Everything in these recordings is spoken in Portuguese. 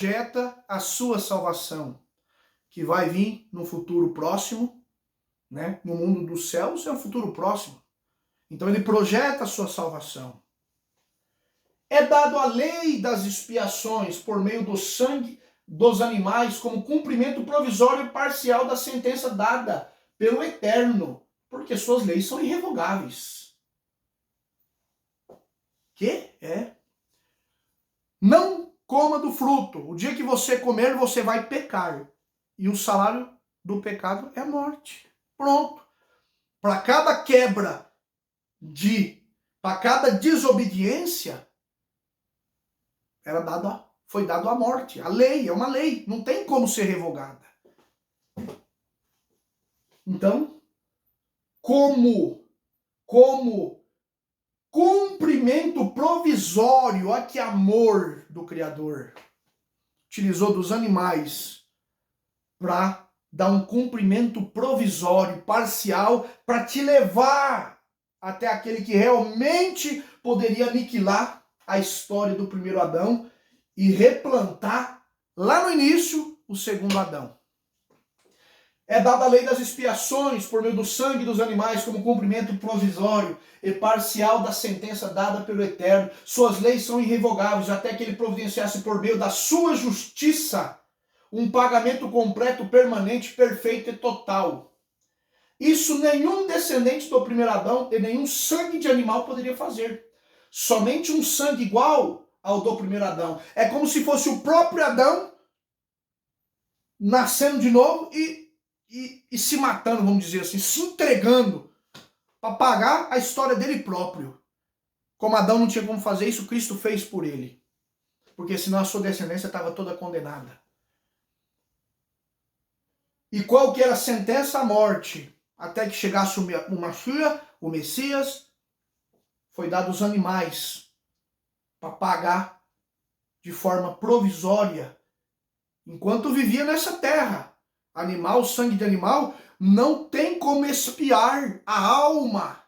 projeta a sua salvação, que vai vir no futuro próximo, né? No mundo dos céus é um futuro próximo. Então ele projeta a sua salvação. É dado a lei das expiações por meio do sangue dos animais como cumprimento provisório e parcial da sentença dada pelo Eterno, porque suas leis são irrevogáveis. Que é? Não coma do fruto. O dia que você comer, você vai pecar. E o salário do pecado é a morte. Pronto. Para cada quebra para cada desobediência, foi dado a morte. A lei é uma lei, não tem como ser revogada. Então, como cumprimento provisório, olha que amor do Criador, utilizou dos animais para dar um cumprimento provisório, parcial, para te levar até aquele que realmente poderia aniquilar a história do primeiro Adão e replantar lá no início o segundo Adão. É dada a lei das expiações por meio do sangue dos animais como cumprimento provisório e parcial da sentença dada pelo Eterno. Suas leis são irrevogáveis até que ele providenciasse por meio da sua justiça um pagamento completo, permanente, perfeito e total. Isso nenhum descendente do primeiro Adão e nenhum sangue de animal poderia fazer. Somente um sangue igual ao do primeiro Adão. É como se fosse o próprio Adão nascendo de novo e se matando, vamos dizer assim, se entregando para pagar a história dele próprio. Como Adão não tinha como fazer isso, Cristo fez por ele. Porque senão a sua descendência estava toda condenada. E qual que era a sentença? A morte. Até que chegasse o Mashiach, o Messias, foi dado aos animais para pagar de forma provisória enquanto vivia nessa terra. Animal, sangue de animal, não tem como expiar a alma.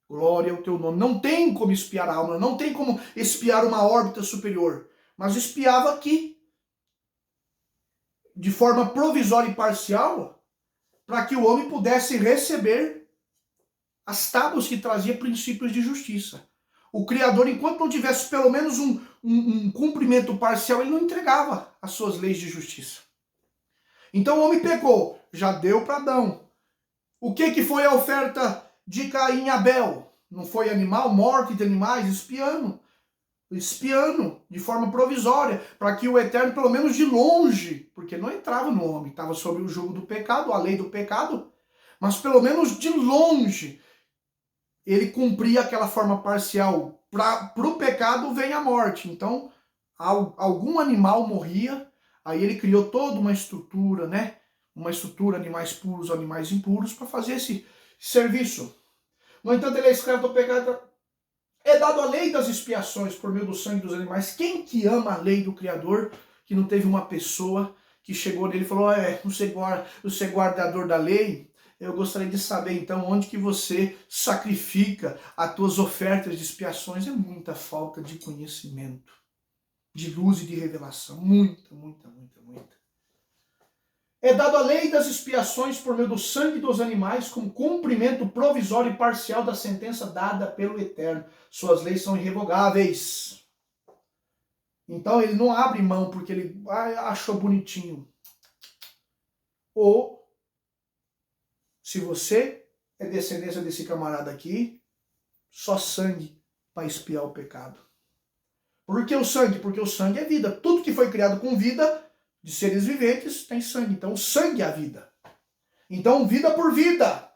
Glória ao teu nome. Não tem como expiar a alma, não tem como expiar uma órbita superior. Mas expiava aqui, de forma provisória e parcial, para que o homem pudesse receber as tábuas que trazia princípios de justiça. O Criador, enquanto não tivesse pelo menos um cumprimento parcial, ele não entregava as suas leis de justiça. Então o homem pecou, já deu para Adão. O que foi a oferta de Caim e Abel? Não foi animal, morte de animais, espiando de forma provisória, para que o Eterno, pelo menos de longe, porque não entrava no homem, estava sob o jugo do pecado, a lei do pecado, mas pelo menos de longe, ele cumpria aquela forma parcial. Para o pecado vem a morte. Então, algum animal morria, aí ele criou toda uma estrutura, né? Uma estrutura, animais puros, animais impuros, para fazer esse serviço. No entanto, ele é escravo do pecado. É dado a lei das expiações por meio do sangue dos animais. Quem que ama a lei do Criador, que não teve uma pessoa que chegou nele e falou, você é guardador da lei? Eu gostaria de saber, então, onde que você sacrifica as tuas ofertas de expiações. É muita falta de conhecimento, de luz e de revelação. Muita, muita, muita, muita. É dado a lei das expiações por meio do sangue dos animais como cumprimento provisório e parcial da sentença dada pelo Eterno. Suas leis são irrevogáveis. Então ele não abre mão porque ele achou bonitinho. Ou, se você é descendência desse camarada aqui, só sangue para expiar o pecado. Por que o sangue? Porque o sangue é vida. Tudo que foi criado com vida, de seres viventes, tem sangue. Então o sangue é a vida. Então vida por vida.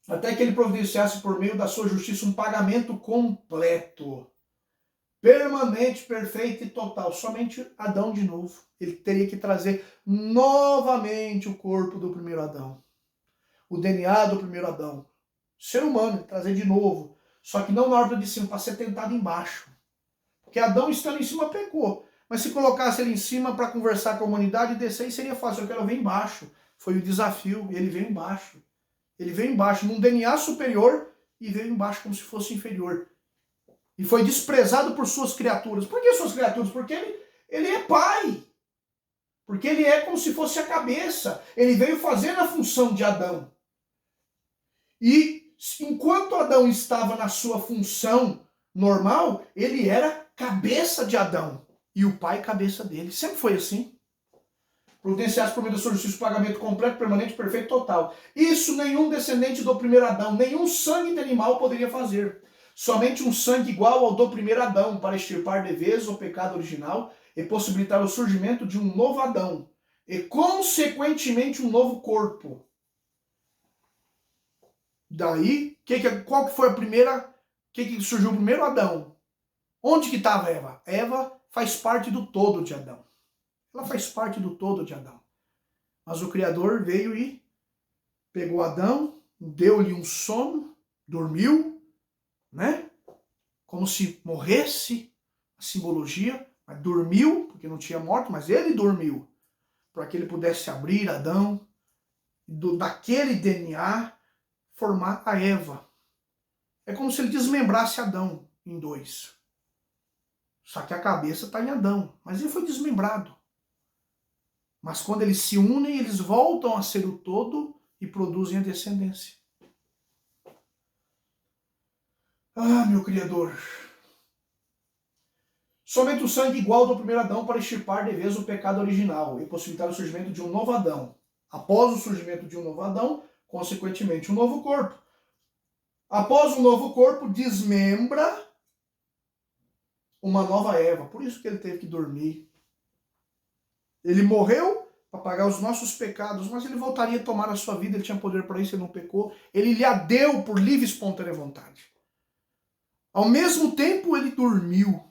Até que ele providenciasse por meio da sua justiça um pagamento completo, permanente, perfeito e total. Somente Adão de novo. Ele teria que trazer novamente o corpo do primeiro Adão. O DNA do primeiro Adão. Ser humano, trazer de novo. Só que não na órbita de cima, para ser tentado embaixo. Porque Adão estando em cima pecou. Mas se colocasse ele em cima para conversar com a humanidade e descer, seria fácil. Eu quero ver embaixo. Foi o desafio. Ele veio embaixo. Ele veio embaixo, num DNA superior, e veio embaixo como se fosse inferior. E foi desprezado por suas criaturas. Por que suas criaturas? Porque ele é pai. Porque ele é como se fosse a cabeça. Ele veio fazer a função de Adão. E enquanto Adão estava na sua função normal, ele era cabeça de Adão. E o pai cabeça dele. Sempre foi assim. Providenciados por meio da sua justiça o pagamento completo, permanente, perfeito, total. Isso nenhum descendente do primeiro Adão, nenhum sangue de animal poderia fazer. Somente um sangue igual ao do primeiro Adão, para extirpar de vez o pecado original e possibilitar o surgimento de um novo Adão. E, consequentemente, um novo corpo. Daí, qual que foi a primeira... que surgiu o primeiro Adão? Onde que estava Eva? Eva faz parte do todo de Adão. Ela faz parte do todo de Adão. Mas o Criador veio e pegou Adão, deu-lhe um sono, dormiu, né? Como se morresse, a simbologia, mas dormiu, porque não tinha morto, mas ele dormiu, para que ele pudesse abrir Adão, daquele DNA, formar a Eva. É como se ele desmembrasse Adão em dois. Só que a cabeça está em Adão, mas ele foi desmembrado. Mas quando eles se unem, eles voltam a ser o todo e produzem a descendência. Ah, meu Criador! Somente o sangue igual do primeiro Adão para extirpar de vez o pecado original e possibilitar o surgimento de um novo Adão. Após o surgimento de um novo Adão, consequentemente, um novo corpo. Após um novo corpo, desmembra uma nova Eva. Por isso que ele teve que dormir. Ele morreu para pagar os nossos pecados, mas ele voltaria a tomar a sua vida, ele tinha poder para isso, ele não pecou. Ele lhe a deu por livre e espontânea vontade. Ao mesmo tempo, ele dormiu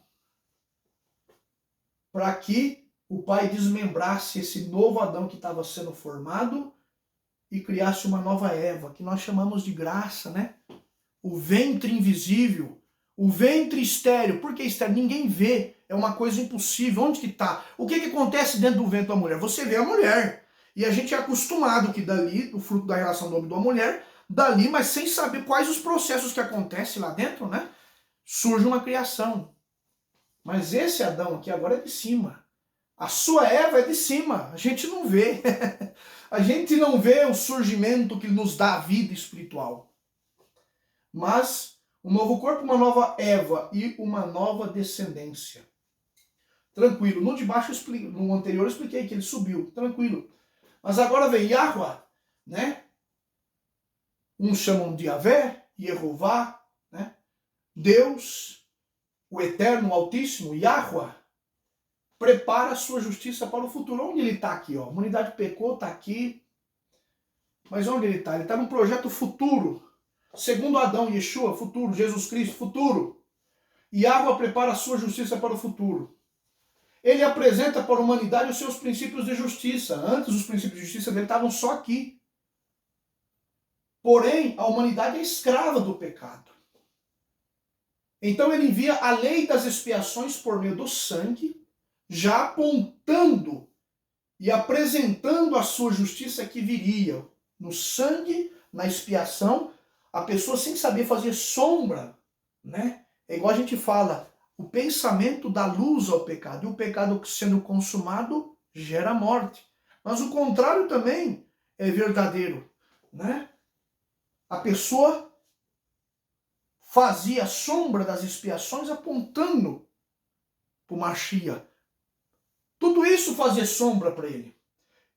para que o Pai desmembrasse esse novo Adão que estava sendo formado e criasse uma nova Eva, que nós chamamos de graça, né? O ventre invisível, o ventre estéril. Por que estéril? Ninguém vê. É uma coisa impossível. Onde que está? O que acontece dentro do ventre da mulher? Você vê a mulher. E a gente é acostumado que dali, o fruto da relação do homem e da mulher, dali, mas sem saber quais os processos que acontecem lá dentro, né? Surge uma criação. Mas esse Adão aqui agora é de cima. A sua Eva é de cima. A gente não vê. A gente não vê o surgimento que nos dá a vida espiritual. Mas um novo corpo, uma nova Eva e uma nova descendência. Tranquilo. No de baixo, no anterior, eu expliquei que ele subiu. Tranquilo. Mas agora vem Yahweh, né? Uns chamam de Yahvé, Yehová, né? Deus, o Eterno, o Altíssimo, Yahweh, prepara a sua justiça para o futuro. Onde ele está aqui? Ó? A humanidade pecou, está aqui. Mas onde ele está? Ele está num projeto futuro. Segundo Adão, Yeshua, futuro. Jesus Cristo, futuro. Yahweh prepara a sua justiça para o futuro. Ele apresenta para a humanidade os seus princípios de justiça. Antes, os princípios de justiça dele estavam só aqui. Porém, a humanidade é escrava do pecado. Então ele envia a lei das expiações por meio do sangue, já apontando e apresentando a sua justiça que viria. No sangue, na expiação, a pessoa sem saber fazer sombra, né? É igual a gente fala, o pensamento dá luz ao pecado, e o pecado sendo consumado gera morte. Mas o contrário também é verdadeiro, né? A pessoa fazia a sombra das expiações apontando para o Mashiach. Tudo isso fazia sombra para ele.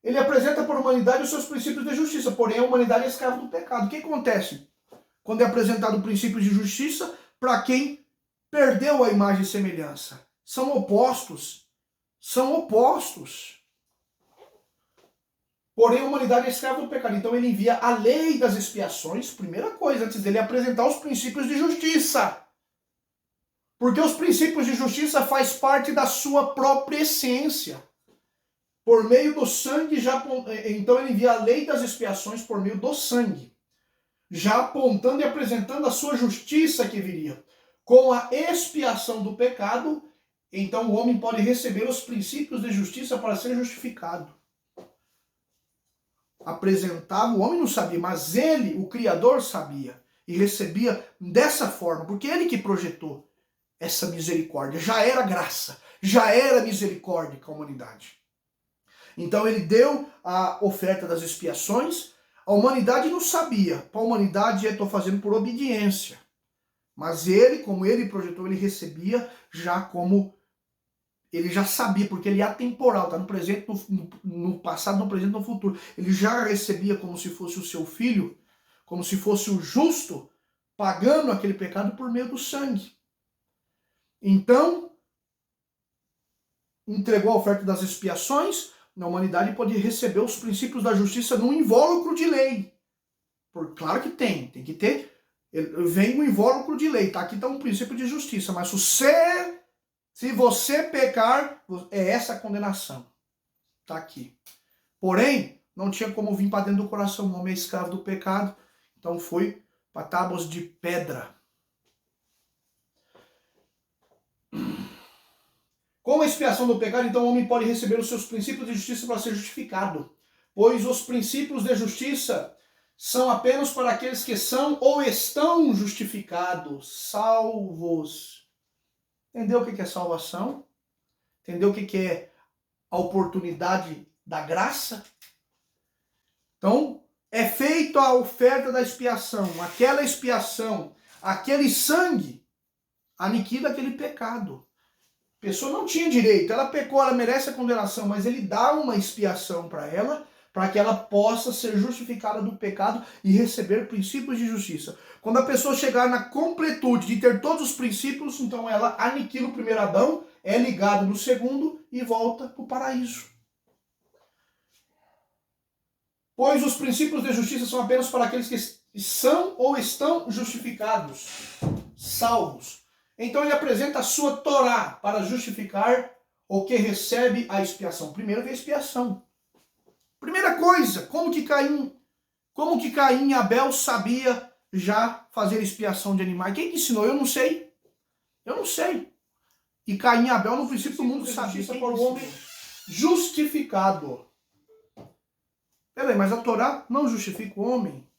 Ele apresenta para a humanidade os seus princípios de justiça, porém a humanidade é escrava do pecado. O que acontece quando é apresentado o princípio de justiça para quem perdeu a imagem e semelhança? São opostos. São opostos. Porém, a humanidade é escrava do pecado. Então ele envia a lei das expiações, primeira coisa, antes dele apresentar os princípios de justiça. Porque os princípios de justiça faz parte da sua própria essência. Por meio do sangue, então ele envia a lei das expiações por meio do sangue. Já apontando e apresentando a sua justiça que viria. Com a expiação do pecado, então o homem pode receber os princípios de justiça para ser justificado. Apresentava, o homem não sabia, mas ele, o Criador, sabia. E recebia dessa forma, porque ele que projetou. essa misericórdia, já era graça, já era misericórdia com a humanidade. Então ele deu a oferta das expiações, a humanidade não sabia, para a humanidade eu estou fazendo por obediência. Mas ele, como ele projetou, ele recebia já como, ele já sabia, porque ele é atemporal, está no presente, no passado, no presente, no futuro. Ele já recebia como se fosse o seu filho, como se fosse o justo, pagando aquele pecado por meio do sangue. Então, entregou a oferta das expiações, a humanidade pode receber os princípios da justiça num invólucro de lei. Claro que tem que ter. Vem um invólucro de lei, tá? Aqui está um princípio de justiça, mas se você pecar, é essa a condenação. Tá aqui. Porém, não tinha como vir para dentro do coração, o homem é escravo do pecado, então foi para tábuas de pedra. Com a expiação do pecado, então o homem pode receber os seus princípios de justiça para ser justificado, pois os princípios de justiça são apenas para aqueles que são ou estão justificados, salvos. Entendeu o que é salvação? Entendeu o que é a oportunidade da graça? Então, é feita a oferta da expiação. Aquela expiação, aquele sangue, aniquila aquele pecado. A pessoa não tinha direito, ela pecou, ela merece a condenação, mas ele dá uma expiação para ela, para que ela possa ser justificada do pecado e receber princípios de justiça. Quando a pessoa chegar na completude de ter todos os princípios, então ela aniquila o primeiro Adão, é ligado no segundo e volta para o paraíso. Pois os princípios de justiça são apenas para aqueles que são ou estão justificados, salvos. Então ele apresenta a sua Torá para justificar o que recebe a expiação. Primeiro vem a expiação. Primeira coisa, como que Caim e Abel sabia já fazer expiação de animais? Quem que ensinou? Eu não sei. Eu não sei. E Caim e Abel, no princípio do mundo, sabia por o homem justificado. Peraí, mas a Torá não justifica o homem?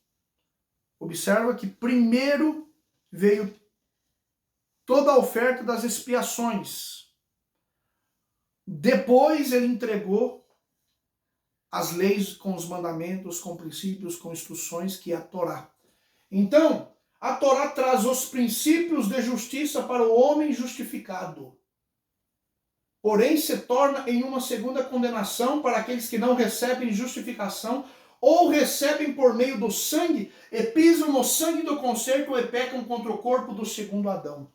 Observa que primeiro veio toda a oferta das expiações. Depois ele entregou as leis com os mandamentos, com princípios, com instruções, que é a Torá. Então, a Torá traz os princípios de justiça para o homem justificado. Porém, se torna em uma segunda condenação para aqueles que não recebem justificação ou recebem por meio do sangue e pisam no sangue do concerto e pecam contra o corpo do segundo Adão.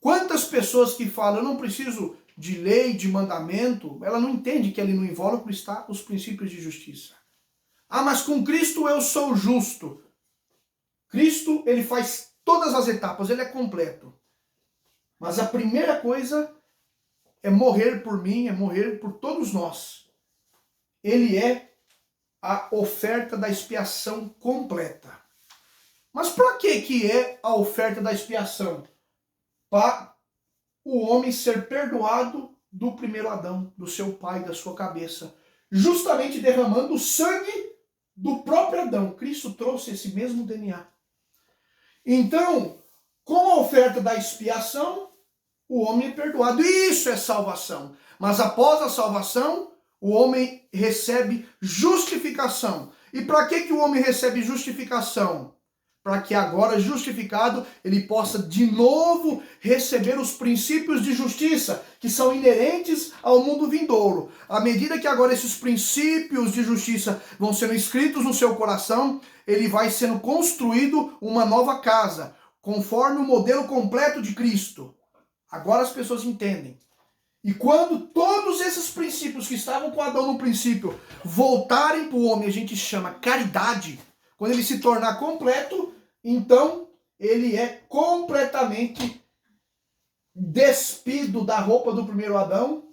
Quantas pessoas que falam, eu não preciso de lei, de mandamento, ela não entende que ali no invólucro está os princípios de justiça. Ah, mas com Cristo eu sou justo. Cristo, ele faz todas as etapas, ele é completo. Mas a primeira coisa é morrer por mim, é morrer por todos nós. Ele é a oferta da expiação completa. Mas para que é a oferta da expiação? Para o homem ser perdoado do primeiro Adão, do seu pai, da sua cabeça, justamente derramando o sangue do próprio Adão. Cristo trouxe esse mesmo DNA. Então, com a oferta da expiação, o homem é perdoado. E isso é salvação. Mas após a salvação, o homem recebe justificação. E para que o homem recebe justificação? Para que agora, justificado, ele possa de novo receber os princípios de justiça que são inerentes ao mundo vindouro. À medida que agora esses princípios de justiça vão sendo escritos no seu coração, ele vai sendo construído uma nova casa, conforme o modelo completo de Cristo. Agora as pessoas entendem. E quando todos esses princípios que estavam com Adão no princípio voltarem para o homem, a gente chama caridade. Quando ele se tornar completo, então ele é completamente despido da roupa do primeiro Adão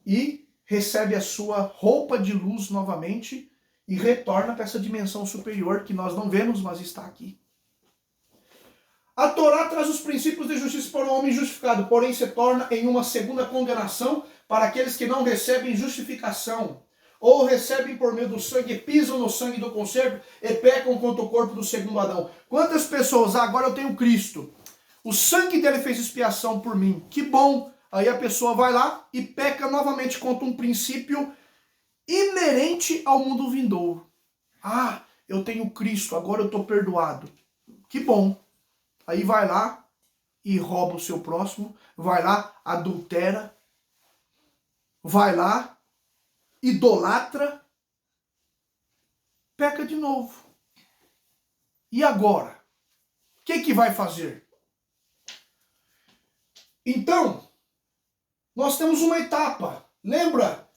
e recebe a sua roupa de luz novamente e retorna para essa dimensão superior que nós não vemos, mas está aqui. A Torá traz os princípios de justiça para o homem justificado, porém se torna em uma segunda condenação para aqueles que não recebem justificação, ou recebem por meio do sangue, pisam no sangue do concerto e pecam contra o corpo do segundo Adão. Quantas pessoas, agora eu tenho Cristo, O sangue dele fez expiação por mim. Que bom. Aí a pessoa vai lá e peca novamente contra um princípio inerente ao mundo vindouro. Ah, eu tenho Cristo, agora eu estou perdoado. Que bom. Aí vai lá e rouba o seu próximo, vai lá, adultera, vai lá, idolatra, peca de novo. E agora? O que vai fazer? Então, nós temos uma etapa. Lembra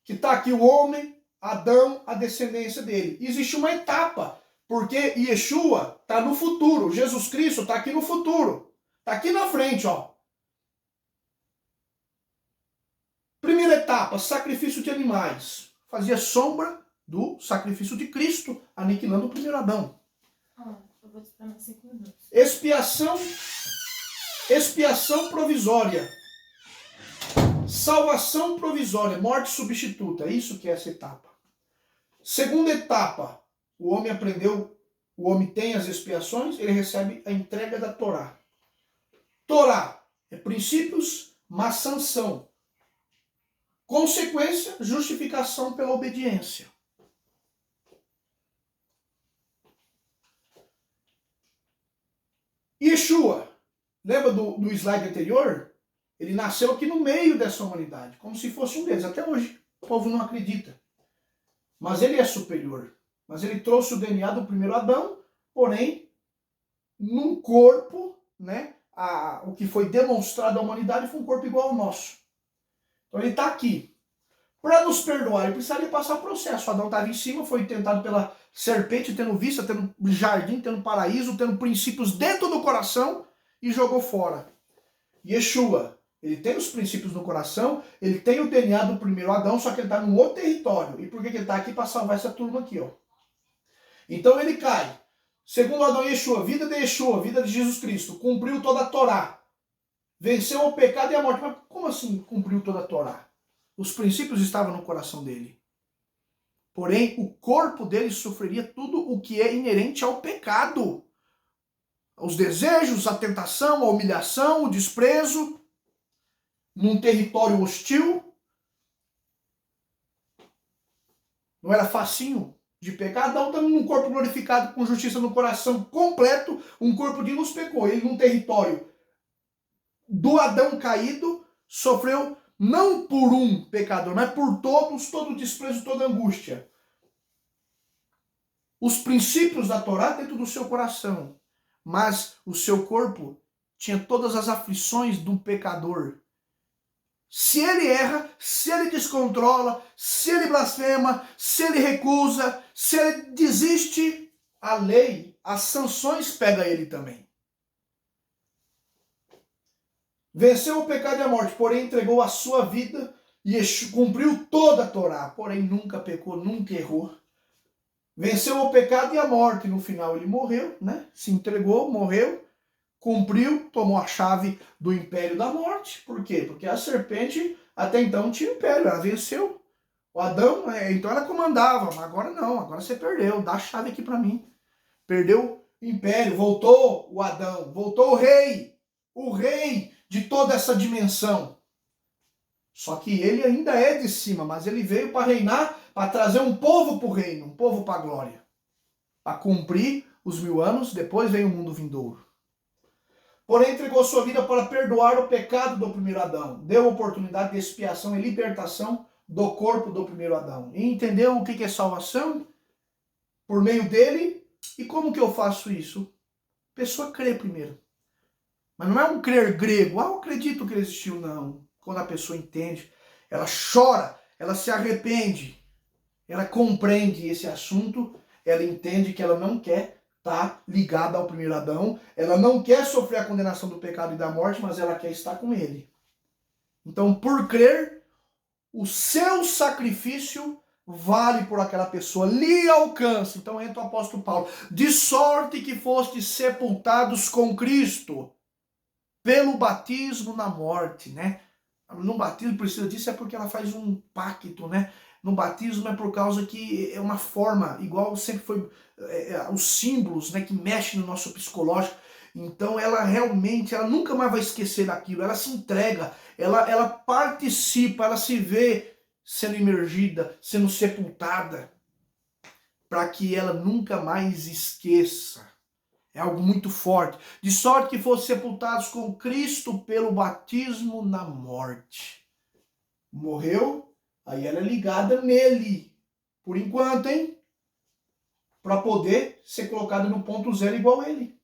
que está aqui o homem, Adão, a descendência dele. Existe uma etapa, porque Yeshua está no futuro. Jesus Cristo está aqui no futuro. Está aqui na frente, ó. Primeira etapa, sacrifício de animais. Fazia sombra do sacrifício de Cristo, aniquilando o primeiro Adão. Eu vou te esperar 5 minutos. Expiação provisória. Salvação provisória, morte substituta. É isso que é essa etapa. Segunda etapa, o homem tem as expiações, ele recebe a entrega da Torá. Torá é princípios, mas sanção. Consequência, justificação pela obediência. Yeshua, lembra do slide anterior? Ele nasceu aqui no meio dessa humanidade, como se fosse um deles. Até hoje, o povo não acredita. Mas ele é superior. Mas ele trouxe o DNA do primeiro Adão, porém, num corpo, né? O que foi demonstrado à humanidade foi um corpo igual ao nosso. Então ele está aqui. Para nos perdoar, ele precisaria passar o processo. Adão estava em cima, foi tentado pela serpente, tendo vista, tendo jardim, tendo paraíso, tendo princípios dentro do coração e jogou fora. Yeshua, ele tem os princípios no coração, ele tem o DNA do primeiro Adão, só que ele está num outro território. E por que ele está aqui? Para salvar essa turma aqui, ó. Então ele cai. Segundo Adão e Yeshua, vida de Jesus Cristo, cumpriu toda a Torá. Venceu o pecado e a morte. Mas como assim cumpriu toda a Torá? Os princípios estavam no coração dele. Porém, o corpo dele sofreria tudo o que é inerente ao pecado. Os desejos, a tentação, a humilhação, o desprezo, num território hostil. Não era facinho de pecar. Adão estava num corpo glorificado, com justiça no coração completo, um corpo de luz pecou. Ele num território do Adão caído, sofreu não por um pecador, mas por todos, todo o desprezo, toda a angústia. Os princípios da Torá dentro do seu coração, mas o seu corpo tinha todas as aflições de um pecador. Se ele erra, se ele descontrola, se ele blasfema, se ele recusa, se ele desiste, a lei, as sanções pega ele também. Venceu o pecado e a morte, porém entregou a sua vida e cumpriu toda a Torá, porém nunca pecou, nunca errou. Venceu o pecado e a morte, no final ele morreu, né? Se entregou, morreu, cumpriu, tomou a chave do império da morte. Por quê? Porque a serpente até então tinha império, ela venceu. O Adão, então ela comandava, mas agora não, agora você perdeu, dá a chave aqui para mim. Perdeu o império, voltou o Adão, voltou o rei de toda essa dimensão. Só que ele ainda é de cima, mas ele veio para reinar, para trazer um povo para o reino, um povo para a glória. Para cumprir os 1000 anos, depois vem o mundo vindouro. Porém, entregou sua vida para perdoar o pecado do primeiro Adão. Deu oportunidade de expiação e libertação do corpo do primeiro Adão. E entendeu o que é salvação? Por meio dele. E como que eu faço isso? A pessoa crê primeiro. Mas não é um crer grego. Eu acredito que ele existiu, não. Quando a pessoa entende, ela chora, ela se arrepende, ela compreende esse assunto, ela entende que ela não quer estar ligada ao primeiro Adão, ela não quer sofrer a condenação do pecado e da morte, mas ela quer estar com ele. Então, por crer, o seu sacrifício vale por aquela pessoa, lhe alcança. Então entra o apóstolo Paulo. De sorte que fostes sepultados com Cristo pelo batismo na morte, né? No batismo precisa disso, é porque ela faz um pacto, né? No batismo é por causa que é uma forma, igual sempre foi os símbolos, né, que mexem no nosso psicológico. Então ela realmente, ela nunca mais vai esquecer daquilo, ela se entrega, ela participa, ela se vê sendo imergida, sendo sepultada, para que ela nunca mais esqueça. É algo muito forte. De sorte que fossem sepultados com Cristo pelo batismo na morte. Morreu, aí ela é ligada nele. Por enquanto, hein? Para poder ser colocada no ponto zero igual a ele.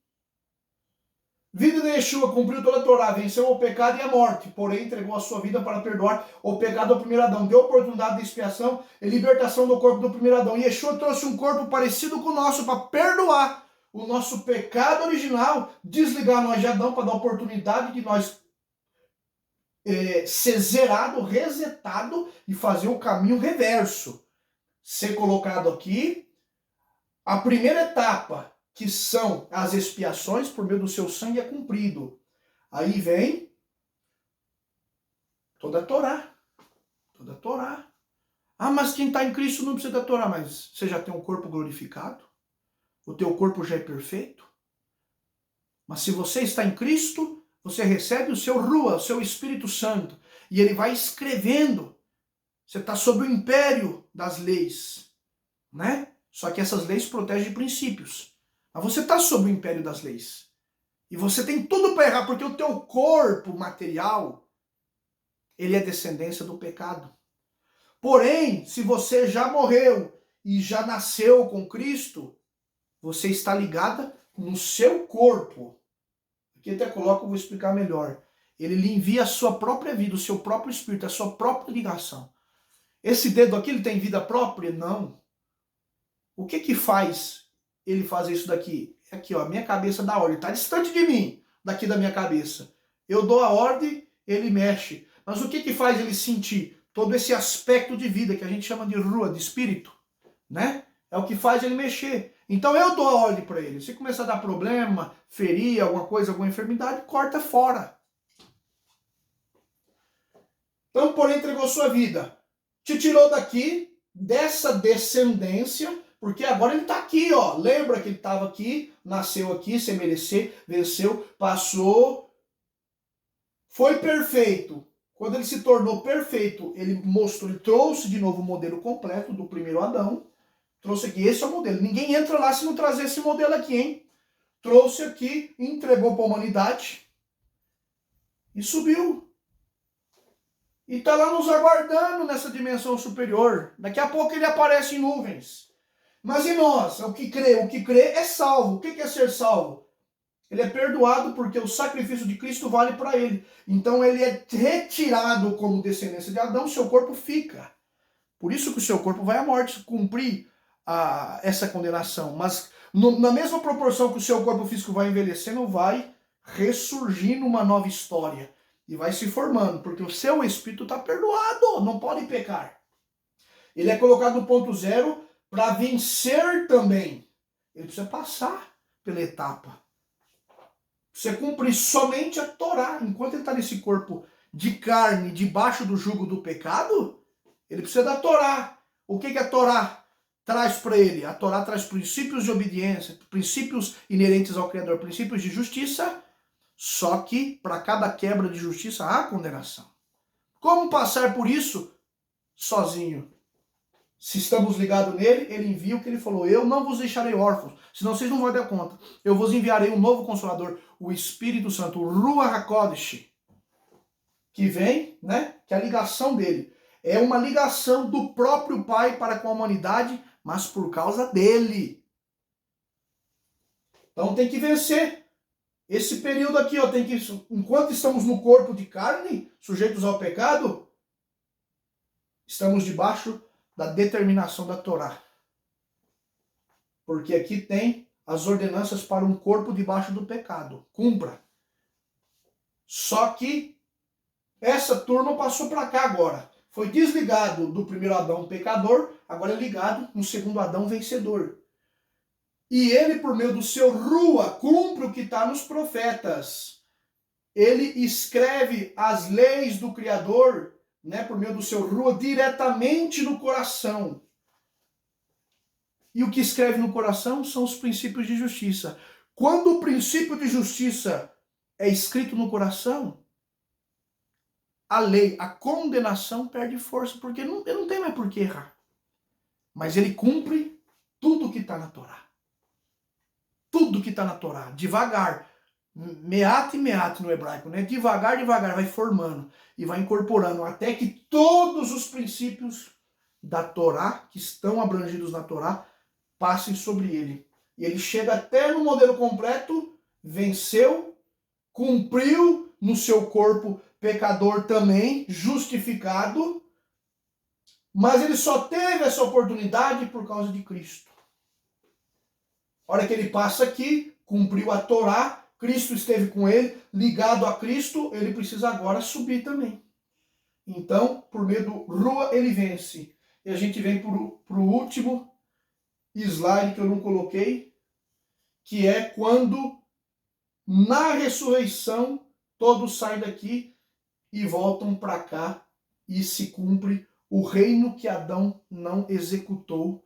Vida de Yeshua cumpriu toda a Torá, venceu o pecado e a morte, porém entregou a sua vida para perdoar o pecado do primeiro Adão. Deu oportunidade de expiação e libertação do corpo do primeiro Adão. E Yeshua trouxe um corpo parecido com o nosso para perdoar o nosso pecado original, desligar nós de Adão para dar oportunidade de nós ser zerado, resetado e fazer o caminho reverso. Ser colocado aqui, a primeira etapa, que são as expiações, por meio do seu sangue é cumprido. Aí vem toda a Torá. Toda a Torá. Ah, mas quem está em Cristo não precisa da Torá, mas você já tem um corpo glorificado? O teu corpo já é perfeito? Mas se você está em Cristo, você recebe o seu Rua, o seu Espírito Santo, e ele vai escrevendo. Você está sob o império das leis, né? Só que essas leis protegem princípios. Mas você está sob o império das leis. E você tem tudo para errar, porque o teu corpo material, ele é descendência do pecado. Porém, se você já morreu e já nasceu com Cristo, você está ligada no seu corpo. Aqui até coloco, eu vou explicar melhor. Ele lhe envia a sua própria vida, o seu próprio espírito, a sua própria ligação. Esse dedo aqui, ele tem vida própria? Não. O que faz ele fazer isso daqui? Aqui, ó, minha cabeça dá ordem. Está distante de mim, daqui da minha cabeça. Eu dou a ordem, ele mexe. Mas o que faz ele sentir todo esse aspecto de vida que a gente chama de rua, de espírito, né? É o que faz ele mexer. Então eu dou a ordem para ele. Se começar a dar problema, ferir, alguma coisa, alguma enfermidade, corta fora. Então, porém, entregou sua vida. Te tirou daqui, dessa descendência, porque agora ele está aqui, ó. Lembra que ele estava aqui, nasceu aqui, sem merecer, venceu, passou, foi perfeito. Quando ele se tornou perfeito, ele mostrou, ele trouxe de novo o modelo completo do primeiro Adão. Trouxe aqui, esse é o modelo. Ninguém entra lá se não trazer esse modelo aqui, hein? Trouxe aqui, entregou para a humanidade e subiu. E está lá nos aguardando nessa dimensão superior. Daqui a pouco ele aparece em nuvens. Mas e nós? O que crê? O que crê é salvo. O que é ser salvo? Ele é perdoado porque o sacrifício de Cristo vale para ele. Então ele é retirado como descendência de Adão, seu corpo fica. Por isso que o seu corpo vai à morte, cumprir essa condenação. Mas na mesma proporção que o seu corpo físico vai envelhecendo, vai ressurgir numa nova história. E vai se formando, porque o seu espírito está perdoado, não pode pecar. Ele é colocado no ponto zero para vencer também. Ele precisa passar pela etapa. Você cumprir somente a Torá. Enquanto ele está nesse corpo de carne, debaixo do jugo do pecado, ele precisa da Torá. O que a Torá traz para ele? A Torá traz princípios de obediência, princípios inerentes ao Criador, princípios de justiça, só que para cada quebra de justiça há condenação. Como passar por isso sozinho? Se estamos ligados nele, ele envia o que ele falou. Eu não vos deixarei órfãos, senão vocês não vão dar conta. Eu vos enviarei um novo Consolador, o Espírito Santo, o Ruach HaKodesh, que vem, né? Que é a ligação dele. É uma ligação do próprio Pai para com a humanidade, mas por causa dele. Então tem que vencer. Esse período aqui, ó, tem que, enquanto estamos no corpo de carne, sujeitos ao pecado, estamos debaixo da determinação da Torá. Porque aqui tem as ordenanças para um corpo debaixo do pecado. Cumpra. Só que essa turma passou para cá agora. Foi desligado do primeiro Adão pecador, agora é ligado no segundo Adão vencedor. E ele, por meio do seu Rua, cumpre o que está nos profetas. Ele escreve as leis do Criador, né, por meio do seu Rua, diretamente no coração. E o que escreve no coração são os princípios de justiça. Quando o princípio de justiça é escrito no coração, a lei, a condenação perde força, porque ele não tem mais por que errar. Mas ele cumpre tudo que está na Torá. Tudo que está na Torá, devagar. Meat e meat no hebraico, né? Devagar, devagar, vai formando e vai incorporando até que todos os princípios da Torá, que estão abrangidos na Torá, passem sobre ele. E ele chega até no modelo completo, venceu, cumpriu no seu corpo pecador também, justificado, mas ele só teve essa oportunidade por causa de Cristo. A hora que ele passa aqui, cumpriu a Torá, Cristo esteve com ele, ligado a Cristo, ele precisa agora subir também. Então, por meio do Rua, ele vence. E a gente vem para o último slide que eu não coloquei, que é quando, na ressurreição, todos saem daqui e voltam para cá e se cumpre o reino que Adão não executou.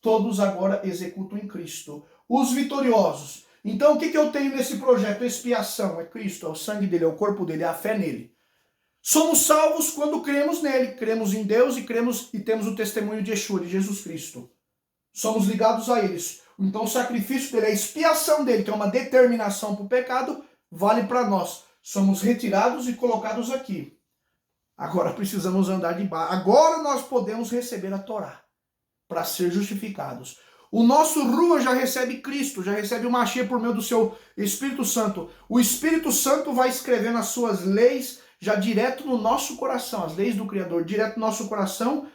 Todos agora executam em Cristo. Os vitoriosos. Então, o que eu tenho nesse projeto? Expiação. É Cristo, é o sangue dele, é o corpo dele, é a fé nele. Somos salvos quando cremos nele. Cremos em Deus e temos o testemunho de Yeshua, de Jesus Cristo. Somos ligados a eles. Então, o sacrifício dele, a expiação dele, que é uma determinação para o pecado, vale para nós. Somos retirados e colocados aqui. Agora precisamos andar de baixo. Agora nós podemos receber a Torá para ser justificados. O nosso Rua já recebe Cristo, já recebe o Mashiach por meio do seu Espírito Santo. O Espírito Santo vai escrevendo as suas leis já direto no nosso coração, as leis do Criador, direto no nosso coração,